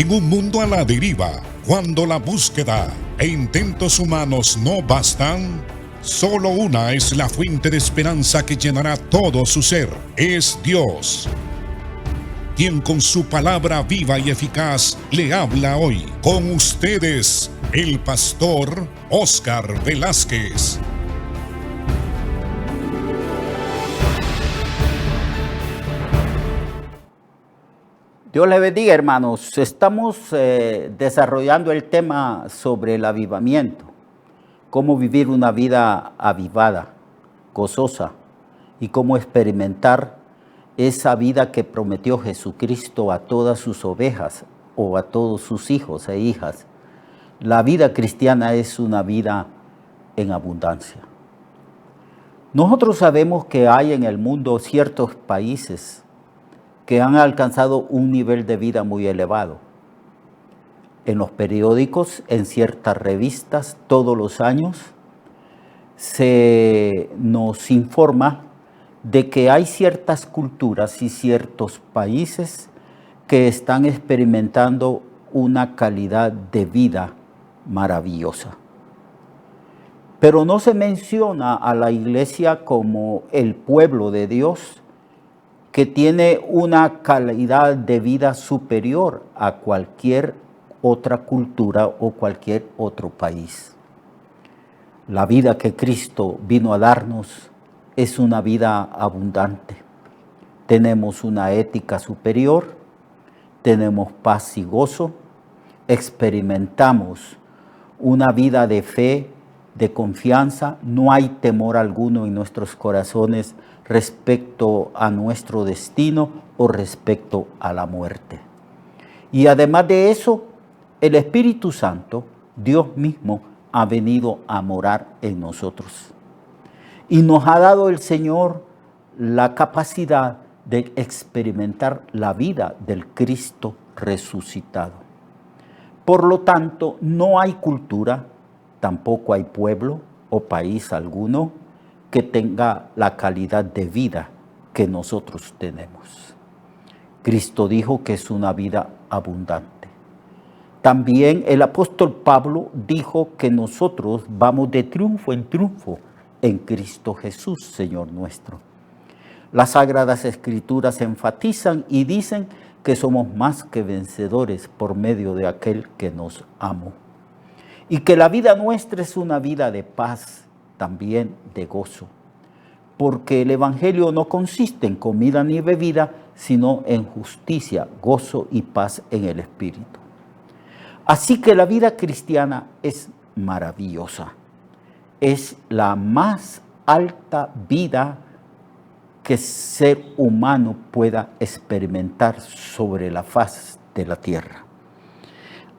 En un mundo a la deriva, cuando la búsqueda e intentos humanos no bastan, solo una es la fuente de esperanza que llenará todo su ser. Es Dios, quien con su palabra viva y eficaz le habla hoy. Con ustedes, el pastor Óscar Velázquez. Dios le bendiga, hermanos. Estamos desarrollando el tema sobre el avivamiento, cómo vivir una vida avivada, gozosa, y cómo experimentar esa vida que prometió Jesucristo a todas sus ovejas o a todos sus hijos e hijas. La vida cristiana es una vida en abundancia. Nosotros sabemos que hay en el mundo ciertos países que han alcanzado un nivel de vida muy elevado. En los periódicos, en ciertas revistas, todos los años, se nos informa de que hay ciertas culturas y ciertos países que están experimentando una calidad de vida maravillosa. Pero no se menciona a la iglesia como el pueblo de Dios, que tiene una calidad de vida superior a cualquier otra cultura o cualquier otro país. La vida que Cristo vino a darnos es una vida abundante. Tenemos una ética superior, tenemos paz y gozo, experimentamos una vida de fe, de confianza, no hay temor alguno en nuestros corazones respecto a nuestro destino o respecto a la muerte. Y además de eso, el Espíritu Santo, Dios mismo, ha venido a morar en nosotros. Y nos ha dado el Señor la capacidad de experimentar la vida del Cristo resucitado. Por lo tanto, no hay cultura, tampoco hay pueblo o país alguno que tenga la calidad de vida que nosotros tenemos. Cristo dijo que es una vida abundante. También el apóstol Pablo dijo que nosotros vamos de triunfo en triunfo en Cristo Jesús, Señor nuestro. Las Sagradas Escrituras enfatizan y dicen que somos más que vencedores por medio de aquel que nos amó. Y que la vida nuestra es una vida de paz, también de gozo. Porque el Evangelio no consiste en comida ni bebida, sino en justicia, gozo y paz en el Espíritu. Así que la vida cristiana es maravillosa. Es la más alta vida que ser humano pueda experimentar sobre la faz de la tierra.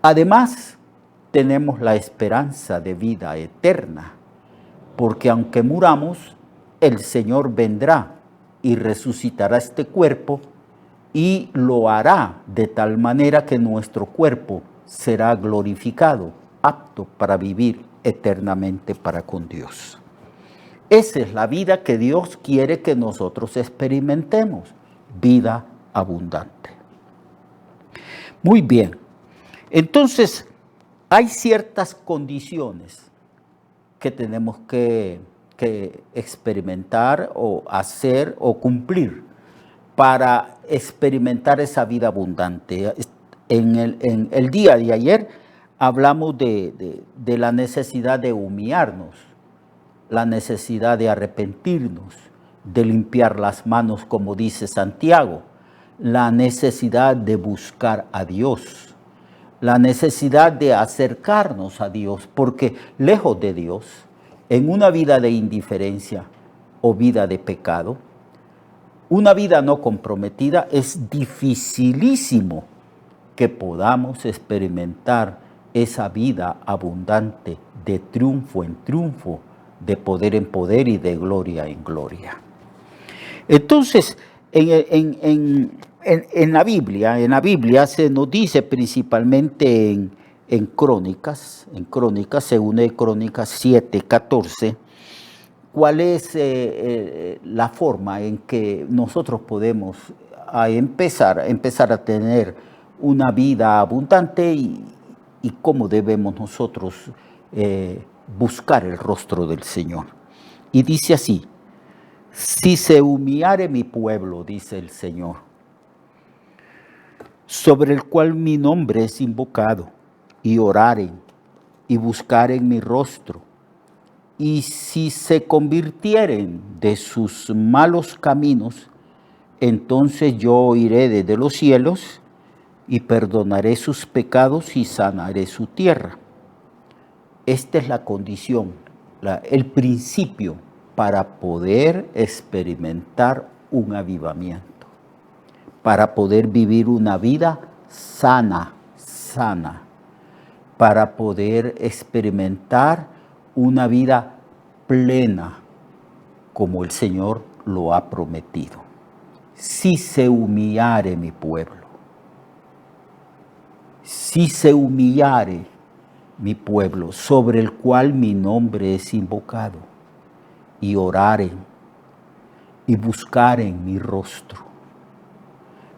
Además, tenemos la esperanza de vida eterna, porque aunque muramos, el Señor vendrá y resucitará este cuerpo y lo hará de tal manera que nuestro cuerpo será glorificado, apto para vivir eternamente para con Dios. Esa es la vida que Dios quiere que nosotros experimentemos, vida abundante. Muy bien, entonces hay ciertas condiciones que tenemos que experimentar o hacer o cumplir para experimentar esa vida abundante. En el día de ayer hablamos de la necesidad de humillarnos, la necesidad de arrepentirnos, de limpiar las manos, como dice Santiago, la necesidad de buscar a Dios, la necesidad de acercarnos a Dios, porque lejos de Dios, en una vida de indiferencia o vida de pecado, una vida no comprometida, es dificilísimo que podamos experimentar esa vida abundante de triunfo en triunfo, de poder en poder y de gloria en gloria. Entonces, en la Biblia se nos dice principalmente en Crónicas, según Crónicas 7:14, cuál es la forma en que nosotros podemos empezar a tener una vida abundante y cómo debemos nosotros buscar el rostro del Señor. Y dice así: si se humillare mi pueblo, dice el Señor, sobre el cual mi nombre es invocado, y oraren y buscaren mi rostro, y si se convirtieren de sus malos caminos, entonces yo oiré desde los cielos y perdonaré sus pecados y sanaré su tierra. Esta es la condición, el principio para poder experimentar un avivamiento, para poder vivir una vida sana, para poder experimentar una vida plena como el Señor lo ha prometido. Si se humillare mi pueblo, si se humillare mi pueblo, sobre el cual mi nombre es invocado, y oraren y buscaren mi rostro.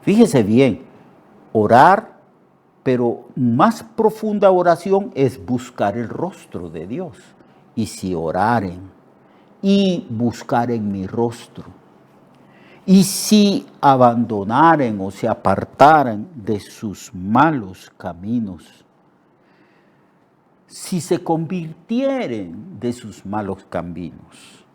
Fíjese bien, orar, pero más profunda oración es buscar el rostro de Dios. Y si oraren y buscaren mi rostro, y si abandonaren o se apartaran de sus malos caminos, si se convirtieren de sus malos caminos,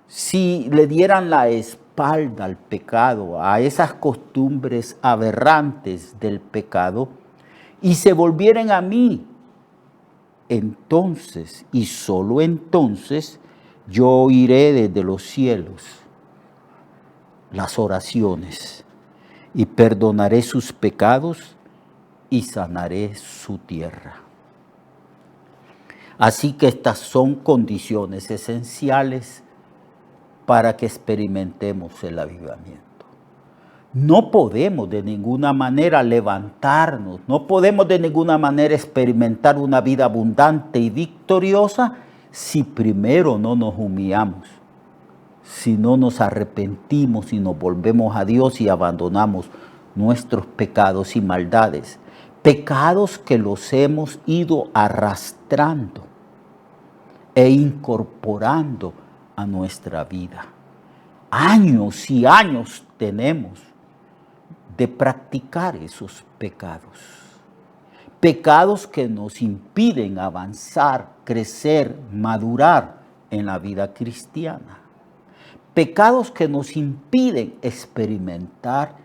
si le dieran la espalda al pecado, a esas costumbres aberrantes del pecado, y se volvieran a mí, entonces y solo entonces yo oiré desde los cielos las oraciones y perdonaré sus pecados y sanaré su tierra. Así que estas son condiciones esenciales para que experimentemos el avivamiento. No podemos de ninguna manera levantarnos, no podemos de ninguna manera experimentar una vida abundante y victoriosa si primero no nos humillamos, si no nos arrepentimos y nos volvemos a Dios y abandonamos nuestros pecados y maldades, pecados que los hemos ido arrastrando e incorporando a nuestra vida. Años y años tenemos de practicar esos pecados. Pecados que nos impiden avanzar, crecer, madurar en la vida cristiana. Pecados que nos impiden experimentar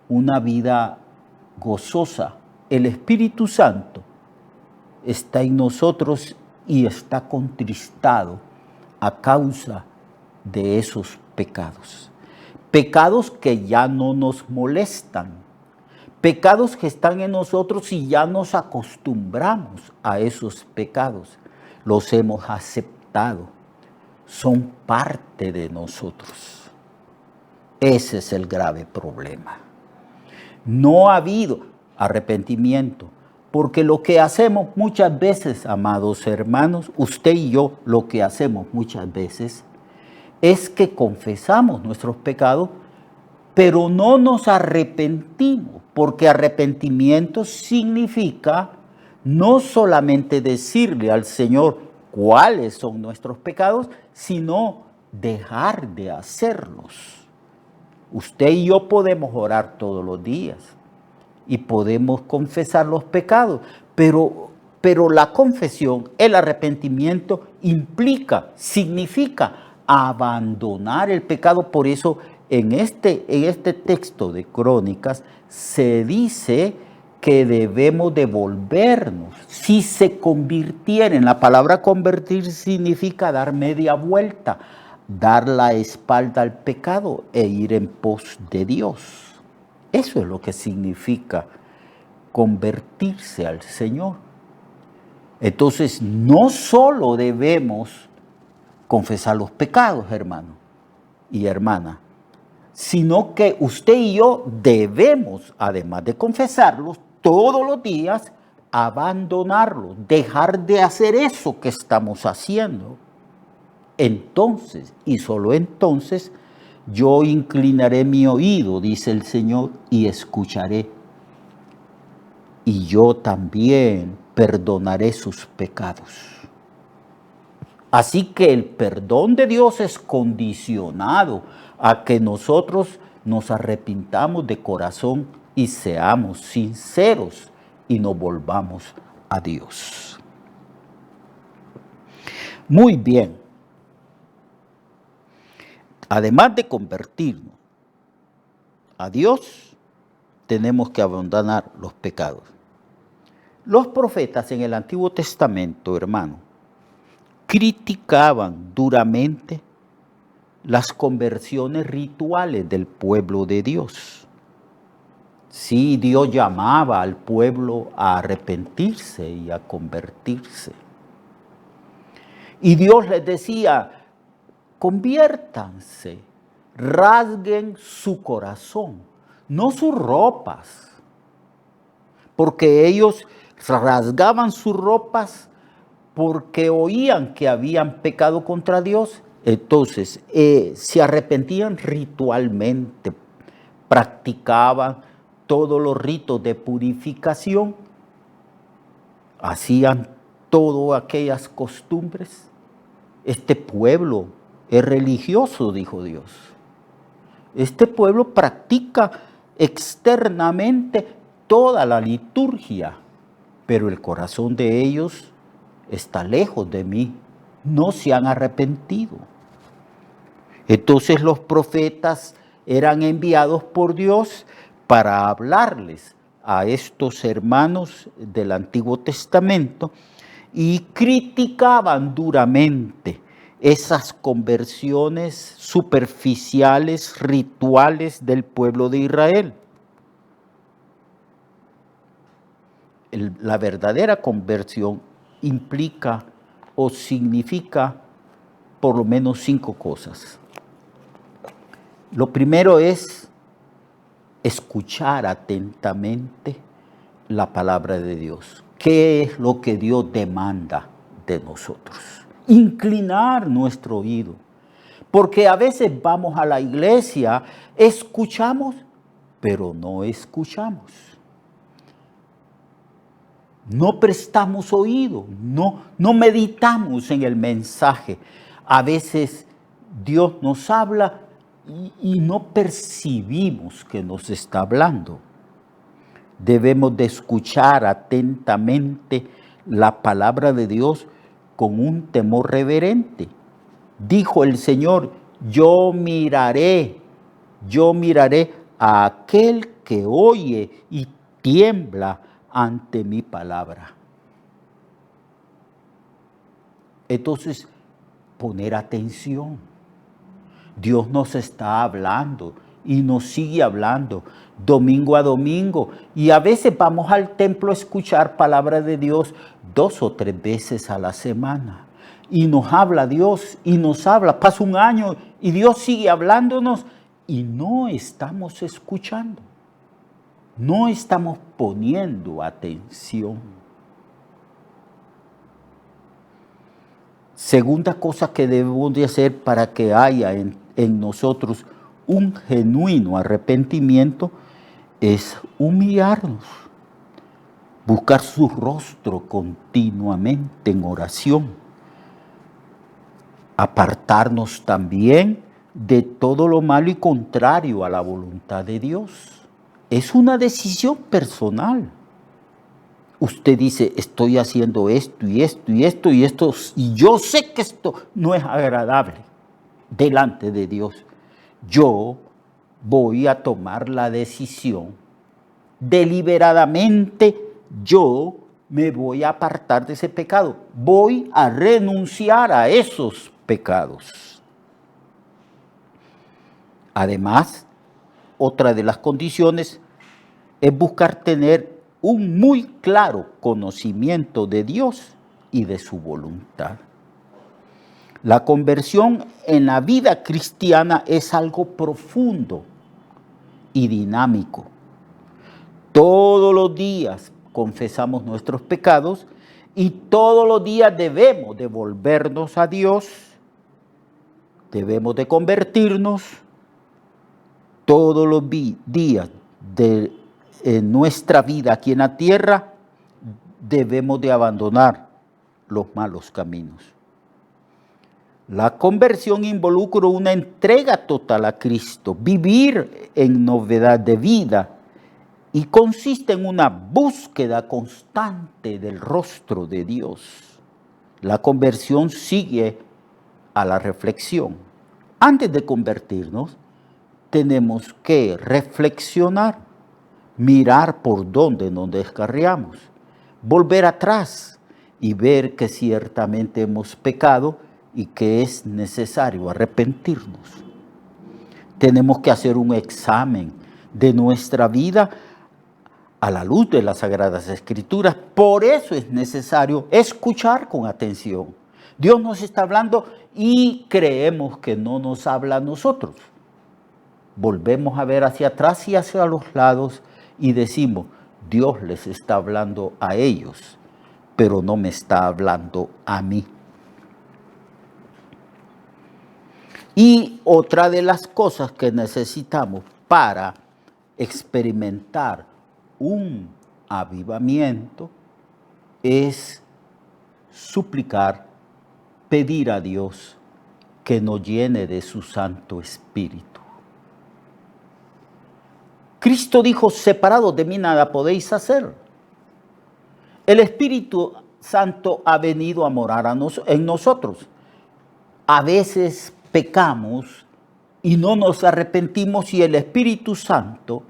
una vida gozosa. El Espíritu Santo está en nosotros y está contristado a causa de esos pecados. Pecados que ya no nos molestan. Pecados que están en nosotros y ya nos acostumbramos a esos pecados. Los hemos aceptado. Son parte de nosotros. Ese es el grave problema. No ha habido arrepentimiento, porque lo que hacemos muchas veces, amados hermanos, usted y yo, lo que hacemos muchas veces es que confesamos nuestros pecados, pero no nos arrepentimos, porque arrepentimiento significa no solamente decirle al Señor cuáles son nuestros pecados, sino dejar de hacerlos. Usted y yo podemos orar todos los días y podemos confesar los pecados, pero la confesión, el arrepentimiento significa abandonar el pecado. Por eso en este texto de Crónicas se dice que debemos devolvernos. Si se convirtieren, la palabra convertir significa dar media vuelta, dar la espalda al pecado e ir en pos de Dios. Eso es lo que significa convertirse al Señor. Entonces, no solo debemos confesar los pecados, hermano y hermana, sino que usted y yo debemos, además de confesarlos todos los días, abandonarlos, dejar de hacer eso que estamos haciendo. Entonces, y solo entonces, yo inclinaré mi oído, dice el Señor, y escucharé. y yo también perdonaré sus pecados. Así que el perdón de Dios es condicionado a que nosotros nos arrepintamos de corazón y seamos sinceros y nos volvamos a Dios. Muy bien. Además de convertirnos a Dios, tenemos que abandonar los pecados. Los profetas en el Antiguo Testamento, hermano, criticaban duramente las conversiones rituales del pueblo de Dios. Sí, Dios llamaba al pueblo a arrepentirse y a convertirse. Y Dios les decía, conviértanse, rasguen su corazón, no sus ropas, porque ellos rasgaban sus ropas porque oían que habían pecado contra Dios. Entonces, se arrepentían ritualmente, practicaban todos los ritos de purificación, hacían todas aquellas costumbres. Este pueblo es religioso, dijo Dios. Este pueblo practica externamente toda la liturgia, pero el corazón de ellos está lejos de mí, no se han arrepentido. Entonces los profetas eran enviados por Dios para hablarles a estos hermanos del Antiguo Testamento y criticaban duramente esas conversiones superficiales, rituales del pueblo de Israel. La verdadera conversión implica o significa por lo menos 5 cosas. Lo primero es escuchar atentamente la palabra de Dios. ¿Qué es lo que Dios demanda de nosotros? Inclinar nuestro oído. Porque a veces vamos a la iglesia, escuchamos, pero no escuchamos. No prestamos oído, no meditamos en el mensaje. A veces Dios nos habla y no percibimos que nos está hablando. Debemos de escuchar atentamente la palabra de Dios con un temor reverente. Dijo el Señor, yo miraré a aquel que oye y tiembla ante mi palabra. Entonces, poner atención. Dios nos está hablando y nos sigue hablando domingo a domingo. Y a veces vamos al templo a escuchar palabra de Dios 2 o 3 veces a la semana. Y nos habla Dios y nos habla. Pasa un año y Dios sigue hablándonos y no estamos escuchando. No estamos poniendo atención. Segunda cosa que debemos de hacer para que haya en nosotros un genuino arrepentimiento es humillarnos, buscar su rostro continuamente en oración, apartarnos también de todo lo malo y contrario a la voluntad de Dios. Es una decisión personal. Usted dice, estoy haciendo esto y esto y esto y esto, y yo sé que esto no es agradable delante de Dios. Yo voy a tomar la decisión deliberadamente, yo me voy a apartar de ese pecado. Voy a renunciar a esos pecados. Además, otra de las condiciones es buscar tener un muy claro conocimiento de Dios y de su voluntad. La conversión en la vida cristiana es algo profundo y dinámico. Todos los días confesamos nuestros pecados y todos los días debemos de volvernos a Dios, debemos de convertirnos todos los días en nuestra vida aquí en la tierra, debemos de abandonar los malos caminos. La conversión involucra una entrega total a Cristo, vivir en novedad de vida, y consiste en una búsqueda constante del rostro de Dios. La conversión sigue a la reflexión. Antes de convertirnos, tenemos que reflexionar, mirar por dónde nos descarriamos, volver atrás y ver que ciertamente hemos pecado y que es necesario arrepentirnos. Tenemos que hacer un examen de nuestra vida a la luz de las Sagradas Escrituras. Por eso es necesario escuchar con atención. Dios nos está hablando y creemos que no nos habla a nosotros. Volvemos a ver hacia atrás y hacia los lados y decimos, Dios les está hablando a ellos, pero no me está hablando a mí. Y otra de las cosas que necesitamos para experimentar un avivamiento es suplicar, pedir a Dios que nos llene de su Santo Espíritu. Cristo dijo, separados de mí nada podéis hacer. El Espíritu Santo ha venido a morar en nosotros. A veces pecamos y no nos arrepentimos y el Espíritu Santo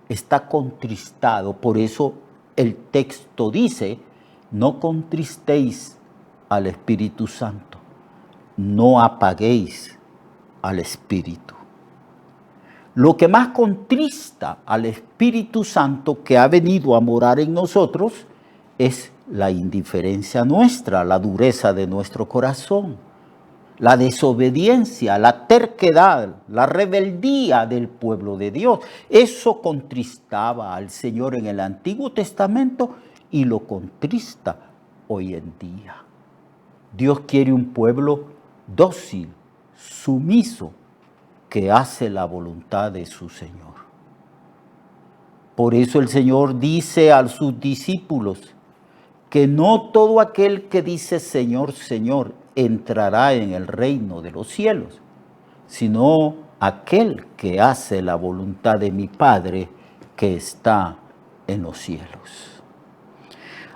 está contristado. Por eso el texto dice, no contristéis al Espíritu Santo, no apaguéis al Espíritu. Lo que más contrista al Espíritu Santo que ha venido a morar en nosotros es la indiferencia nuestra, la dureza de nuestro corazón, la desobediencia, la terquedad, la rebeldía del pueblo de Dios. Eso contristaba al Señor en el Antiguo Testamento y lo contrista hoy en día. Dios quiere un pueblo dócil, sumiso, que hace la voluntad de su Señor. Por eso el Señor dice a sus discípulos que no todo aquel que dice Señor, Señor, entrará en el reino de los cielos, sino aquel que hace la voluntad de mi Padre que está en los cielos.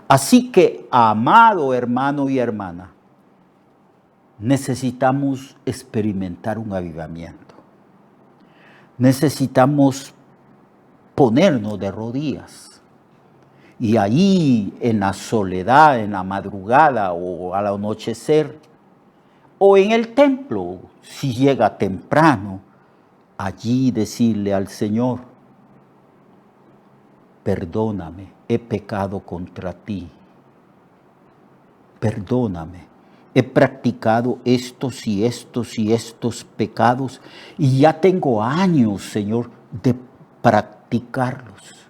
Así que, amado hermano y hermana, necesitamos experimentar un avivamiento. Necesitamos ponernos de rodillas y ahí en la soledad, en la madrugada o al anochecer o en el templo, si llega temprano, allí decirle al Señor, perdóname, he pecado contra ti, perdóname. He practicado estos y estos y estos pecados y ya tengo años, Señor, de practicarlos.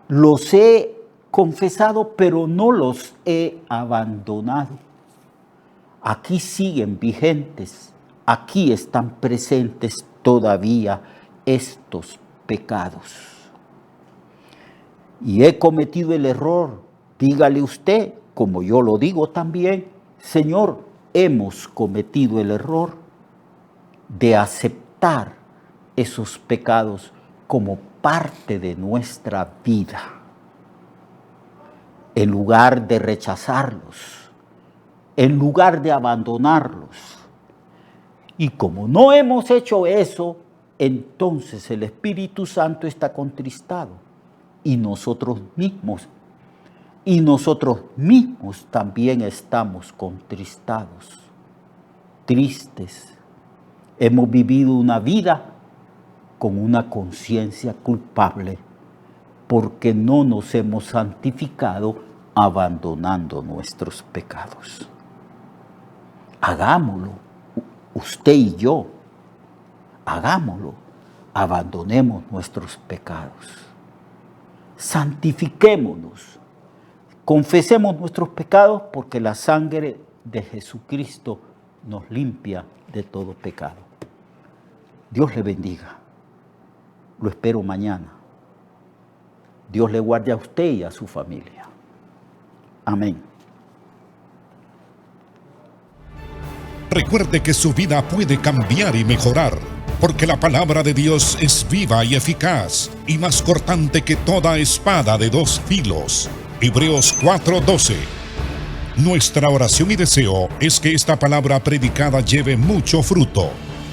Los he confesado, pero no los he abandonado. Aquí siguen vigentes, aquí están presentes todavía estos pecados. Y he cometido el error, dígale usted, como yo lo digo también, Señor, hemos cometido el error de aceptar esos pecados como parte de nuestra vida, en lugar de rechazarlos, en lugar de abandonarlos. Y como no hemos hecho eso, entonces el Espíritu Santo está contristado y nosotros mismos también estamos contristados, tristes. Hemos vivido una vida con una conciencia culpable porque no nos hemos santificado abandonando nuestros pecados. Hagámoslo, usted y yo, hagámoslo, abandonemos nuestros pecados, santifiquémonos. Confesemos nuestros pecados porque la sangre de Jesucristo nos limpia de todo pecado. Dios le bendiga. Lo espero mañana Dios le guarde a usted y a su familia. Amén. Recuerde que su vida puede cambiar y mejorar, porque la palabra de Dios es viva y eficaz, y más cortante que toda espada de dos filos. Hebreos 4:12. Nuestra oración y deseo es que esta palabra predicada lleve mucho fruto.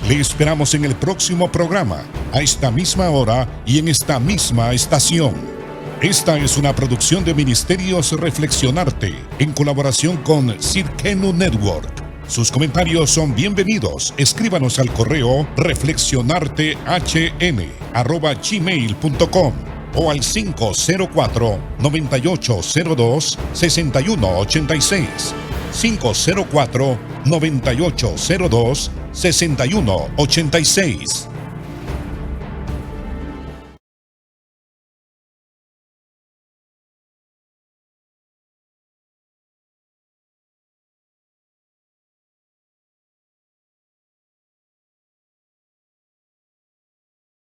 Le esperamos en el próximo programa, a esta misma hora y en esta misma estación. Esta es una producción de Ministerios Reflexionarte, en colaboración con Cirkenu Network. Sus comentarios son bienvenidos. Escríbanos al correo reflexionartehn@gmail.com o al 504-9802-6186. 504-9802-6186.